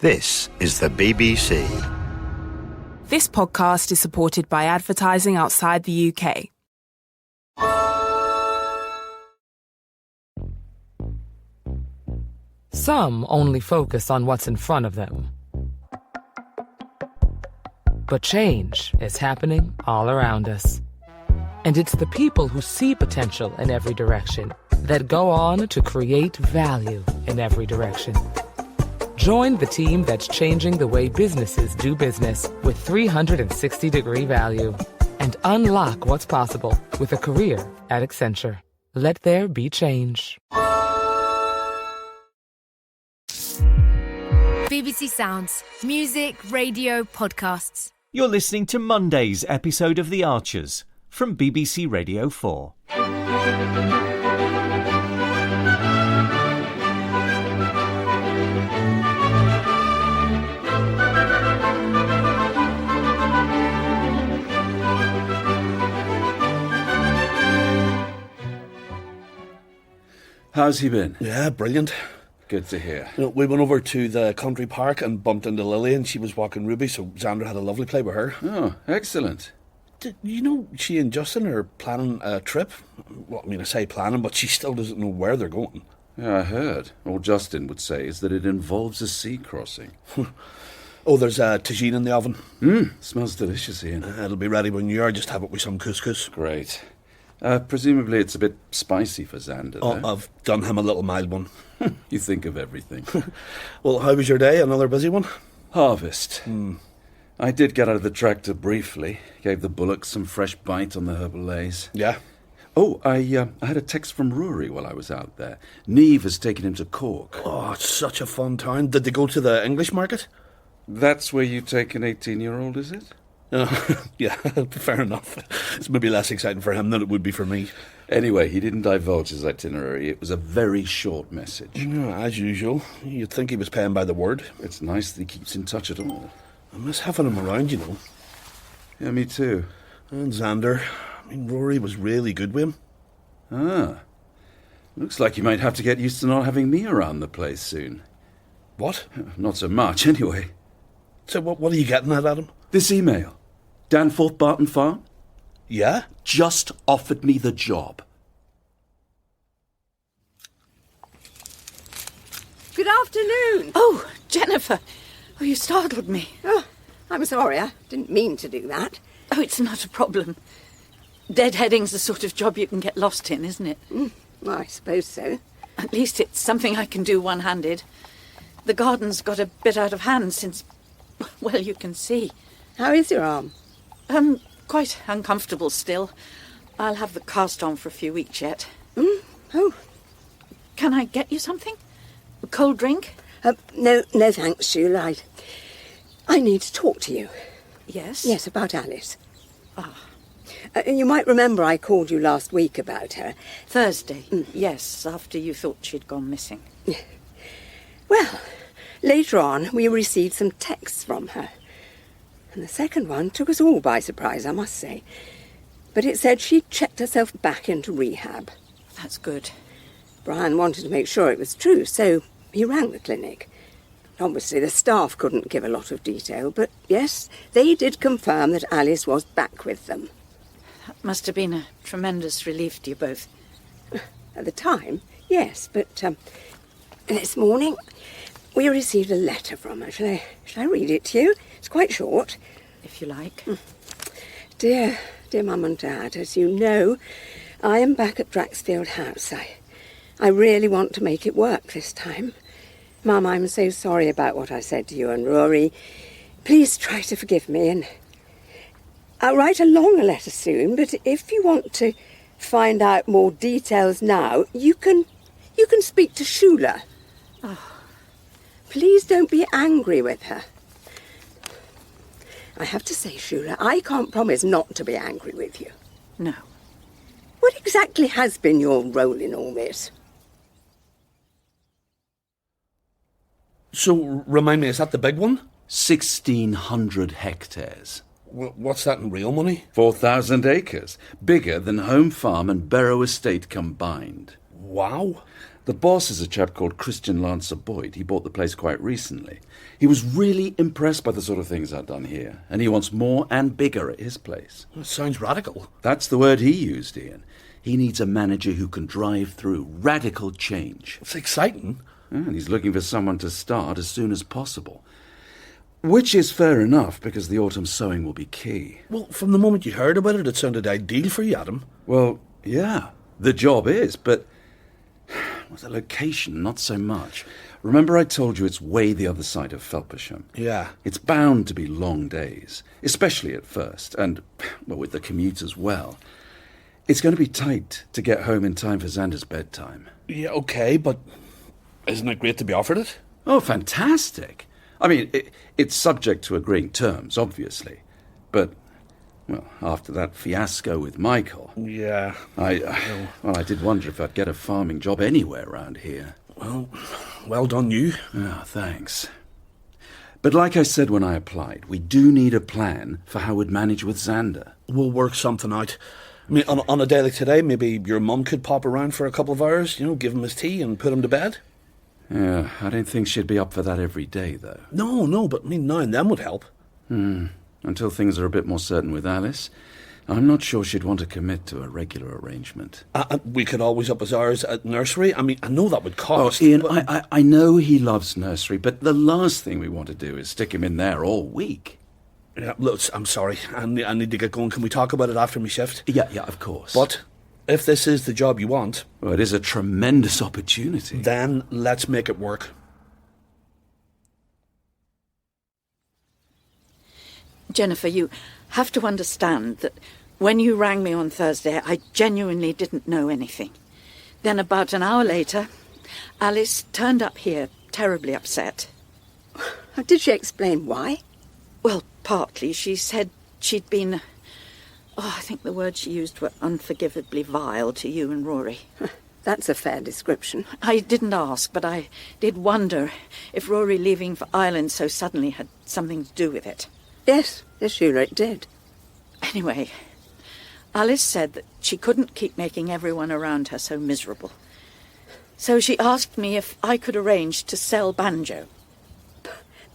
This is the BBC. This podcast is supported by advertising outside the UK. Some only focus on what's in front of them. But change is happening all around us. And it's the people who see potential in every direction that go on to create value in every direction. Join the team that's changing the way businesses do business with 360-degree value. And unlock what's possible with a career at Accenture. Let there be change. BBC Sounds. Music, radio, podcasts. You're listening to Monday's episode of The Archers from BBC Radio 4. How's he been? Yeah, brilliant. Good to hear. You know, we went over to the country park and bumped into Lily, and she was walking Ruby, so Zander had a lovely play with her. Oh, excellent. Did you know she and Justin are planning a trip? Well, I mean, I say planning, but she still doesn't know where they're going. Yeah, I heard. All Justin would say is that it involves a sea crossing. Oh, there's a tagine in the oven. Smells delicious, Ian. It'll be ready when you are. Just have it with some couscous. Great. Presumably it's a bit spicy for Zander, Oh, though. I've done him a little mild one. You think of everything. Well, how was your day? Another busy one? Harvest. I did get out of the tractor briefly. Gave the bullocks some fresh bite on the herbal lays. Yeah. Oh, I had a text from Ruairi while I was out there. Niamh has taken him to Cork. Oh, it's such a fun town. Did they go to the English market? That's where you take an 18-year-old, is it? Yeah, fair enough. It's maybe less exciting for him than it would be for me. Anyway, he didn't divulge his itinerary. It was a very short message. Yeah, as usual. You'd think he was paying by the word. It's nice that he keeps in touch at all. I miss having him around, you know. Yeah, me too. And Zander. I mean, Rory was really good with him. Ah. Looks like you might have to get used to not having me around the place soon. What? Not so much, anyway. So what are you getting at, Adam? This email. Danforth Barton Farm? Yeah? Just offered me the job. Good afternoon. Oh, Jennifer. Oh, you startled me. Oh, I'm sorry. I didn't mean to do that. Oh, it's not a problem. Deadheading's the sort of job you can get lost in, isn't it? Well, I suppose so. At least it's something I can do one-handed. The garden's got a bit out of hand since, well, you can see. How is your arm? Quite uncomfortable still. I'll have the cast on for a few weeks yet. Oh. Can I get you something? A cold drink? No thanks, Shula. I need to talk to you. Yes? Yes, about Alice. You might remember I called you last week about her. Thursday. Yes, after you thought she'd gone missing. Well, later on, we received some texts from her. And the second one took us all by surprise, I must say. But it said she'd checked herself back into rehab. That's good. Brian wanted to make sure it was true, so he rang the clinic. Obviously, the staff couldn't give a lot of detail, but yes, they did confirm that Alice was back with them. That must have been a tremendous relief to you both. At the time, yes, but this morning we received a letter from her. Shall I read it to you? It's quite short. If you like. Dear Mum and Dad, as you know, I am back at Draxfield House. I really want to make it work this time. Mum, I'm so sorry about what I said to you and Rory. Please try to forgive me, and I'll write a longer letter soon, but if you want to find out more details now, you can speak to Shula. Please don't be angry with her. I have to say, Shula, I can't promise not to be angry with you. No. What exactly has been your role in all this? So, remind me, is that the big one? 1,600 hectares. What's that in real money? 4,000 acres. Bigger than Home Farm and Barrow Estate combined. Wow. The boss is a chap called Christian Lancer Boyd. He bought the place quite recently. He was really impressed by the sort of things I've done here, and he wants more and bigger at his place. That sounds radical. That's the word he used, Ian. He needs a manager who can drive through radical change. It's exciting. And he's looking for someone to start as soon as possible. Which is fair enough, because the autumn sowing will be key. Well, from the moment you heard about it, it sounded ideal for you, Adam. Well, yeah, the job is, but the location, not so much. Remember I told you it's way the other side of Felpersham? Yeah. It's bound to be long days, especially at first, and, well, with the commute as well. It's going to be tight to get home in time for Zander's bedtime. Yeah, okay, but isn't it great to be offered it? Oh, fantastic. I mean, it's subject to agreeing terms, obviously. But, well, after that fiasco with Michael... Yeah. I did wonder if I'd get a farming job anywhere around here. Well done, you. Oh, thanks. But like I said when I applied, we do need a plan for how we'd manage with Zander. We'll work something out. I mean, on a day like today, maybe your mum could pop around for a couple of hours, give him his tea and put him to bed. Yeah, I don't think she'd be up for that every day, though. No, but I mean, now and then would help. Until things are a bit more certain with Alice, I'm not sure she'd want to commit to a regular arrangement. We could always up his hours at nursery. I mean, I know that would cost. Oh, Ian, but... I know he loves nursery, but the last thing we want to do is stick him in there all week. Yeah, look, I'm sorry. I need to get going. Can we talk about it after my shift? Yeah, of course. But if this is the job you want... Well, it is a tremendous opportunity. Then let's make it work. Jennifer, you have to understand that when you rang me on Thursday, I genuinely didn't know anything. Then about an hour later, Alice turned up here, terribly upset. Did she explain why? Well, partly. She said she'd been... I think the words she used were unforgivably vile to you and Ruairi. That's a fair description. I didn't ask, but I did wonder if Ruairi leaving for Ireland so suddenly had something to do with it. Yes, Shula, it did. Anyway, Alice said that she couldn't keep making everyone around her so miserable. So she asked me if I could arrange to sell Banjo.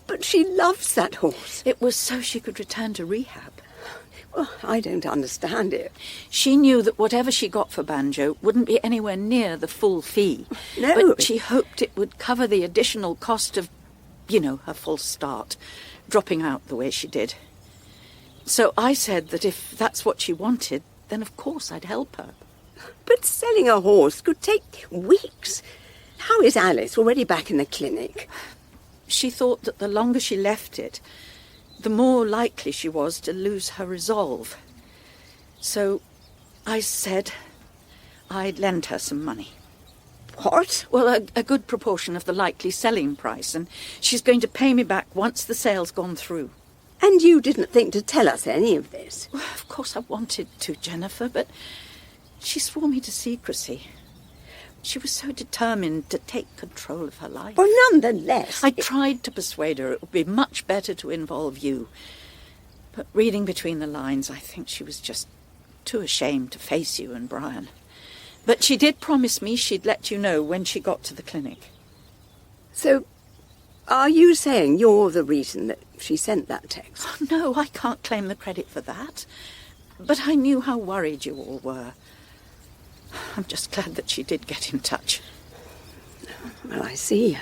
But she loves that horse. It was so she could return to rehab. Well, I don't understand it. She knew that whatever she got for Banjo wouldn't be anywhere near the full fee. No. But she hoped it would cover the additional cost of, her false start, dropping out the way she did. So I said that if that's what she wanted, then of course I'd help her. But selling a horse could take weeks. How is Alice already back in the clinic? She thought that the longer she left it, the more likely she was to lose her resolve. So I said I'd lend her some money. What? Well, a good proportion of the likely selling price, and she's going to pay me back once the sale's gone through. And you didn't think to tell us any of this? Well, of course I wanted to, Jennifer, but she swore me to secrecy. She was so determined to take control of her life. Well, nonetheless... I tried to persuade her it would be much better to involve you. But reading between the lines, I think she was just too ashamed to face you and Brian. But she did promise me she'd let you know when she got to the clinic. So, are you saying you're the reason that she sent that text? Oh, no, I can't claim the credit for that. But I knew how worried you all were. I'm just glad that she did get in touch. Well, I see.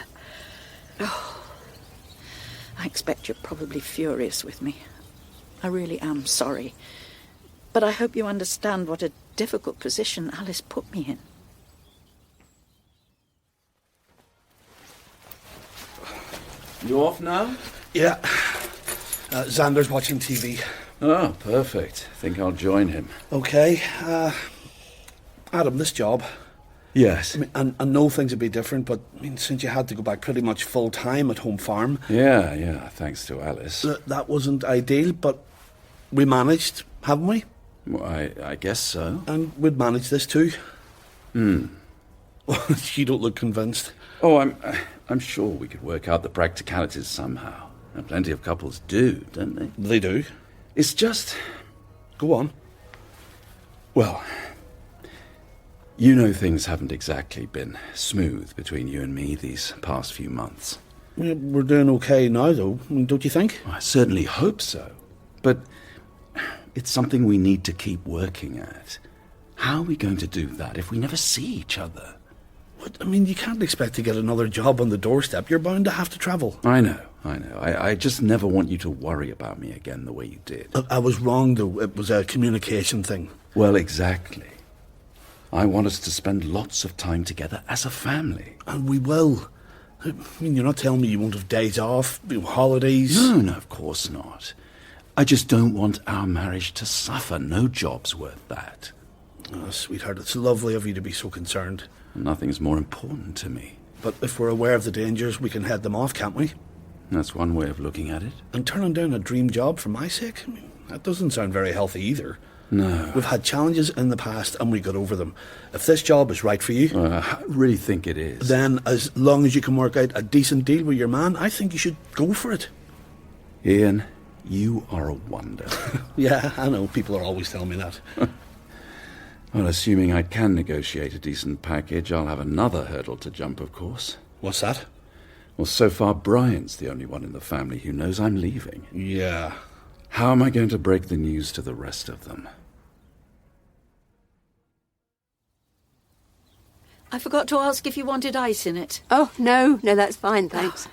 Oh, I expect you're probably furious with me. I really am sorry. But I hope you understand what a difficult position Alice put me in. You off now? Yeah. Zander's watching TV. Oh, perfect. Think I'll join him. Okay. Adam, this job... Yes. I mean, I know things would be different, but since you had to go back pretty much full-time at home farm... Yeah, thanks to Alice. That wasn't ideal, but we managed, haven't we? Well, I guess so. And we'd manage this too. You don't look convinced. Oh, I'm sure we could work out the practicalities somehow. And plenty of couples do, don't they? They do. It's just... Go on. Well, You know things haven't exactly been smooth between you and me these past few months. We're doing okay now, though, don't you think? I certainly hope so. But it's something we need to keep working at. How are we going to do that if we never see each other? What? I mean, you can't expect to get another job on the doorstep. You're bound to have to travel. I know. I just never want you to worry about me again the way you did. I was wrong, though. It was a communication thing. Well, exactly. I want us to spend lots of time together as a family. And we will. I mean, you're not telling me you won't have days off, holidays? No, of course not. I just don't want our marriage to suffer. No job's worth that. Oh, sweetheart, it's lovely of you to be so concerned. Nothing's more important to me. But if we're aware of the dangers, we can head them off, can't we? That's one way of looking at it. And turning down a dream job for my sake? I mean, that doesn't sound very healthy either. No. We've had challenges in the past and we got over them. If this job is right for you... I really think it is. Then, as long as you can work out a decent deal with your man, I think you should go for it. Ian, you are a wonder. Yeah, I know. People are always telling me that. Well, assuming I can negotiate a decent package, I'll have another hurdle to jump, of course. What's that? Well, so far, Brian's the only one in the family who knows I'm leaving. Yeah. How am I going to break the news to the rest of them? I forgot to ask if you wanted ice in it. Oh, no, that's fine, thanks.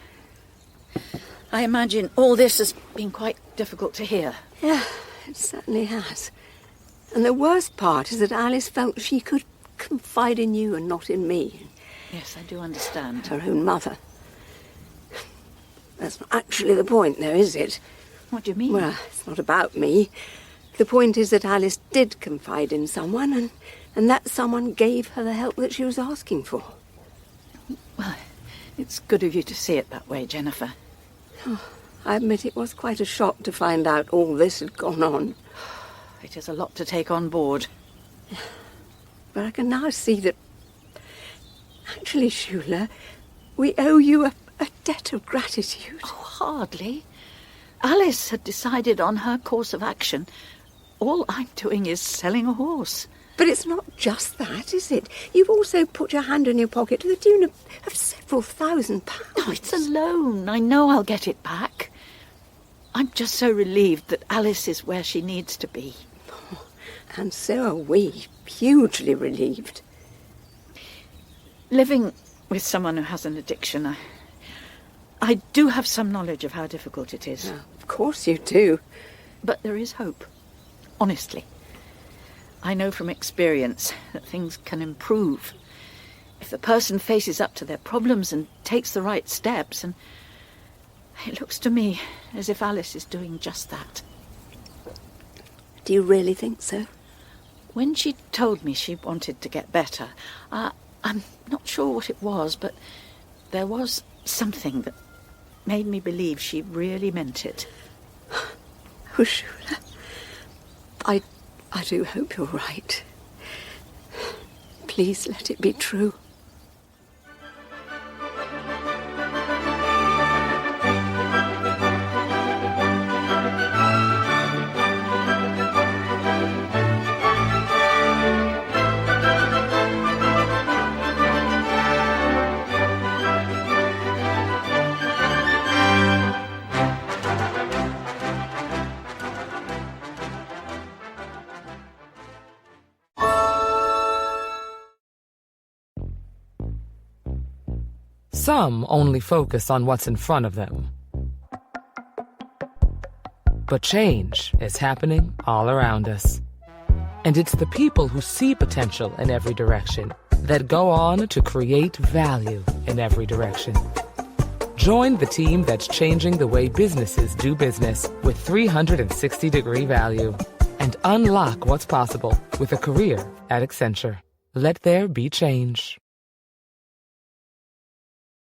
I imagine all this has been quite difficult to hear. Yeah, it certainly has. And the worst part is that Alice felt she could confide in you and not in me. Yes, I do understand. Her own mother. That's not actually the point, though, is it? What do you mean? Well, it's not about me. The point is that Alice did confide in someone, and that someone gave her the help that she was asking for. Well, it's good of you to see it that way, Jennifer. Oh, I admit it was quite a shock to find out all this had gone on. It is a lot to take on board. But I can now see that... Actually, Shula, we owe you a debt of gratitude. Oh, hardly. Alice had decided on her course of action. All I'm doing is selling a horse. But it's not just that, is it? You've also put your hand in your pocket to the tune of several £1,000s. Oh, it's a loan. I know I'll get it back. I'm just so relieved that Alice is where she needs to be. Oh, and so are we. Hugely relieved. Living with someone who has an addiction, I do have some knowledge of how difficult it is. Oh, of course you do. But there is hope. Honestly. I know from experience that things can improve if the person faces up to their problems and takes the right steps, and it looks to me as if Alice is doing just that. Do you really think so? When she told me she wanted to get better, I'm not sure what it was, but there was something that made me believe she really meant it. Oh, Shula, I do hope you're right. Please let it be true. Some only focus on what's in front of them. But change is happening all around us. And it's the people who see potential in every direction that go on to create value in every direction. Join the team that's changing the way businesses do business with 360-degree value. And unlock what's possible with a career at Accenture. Let there be change.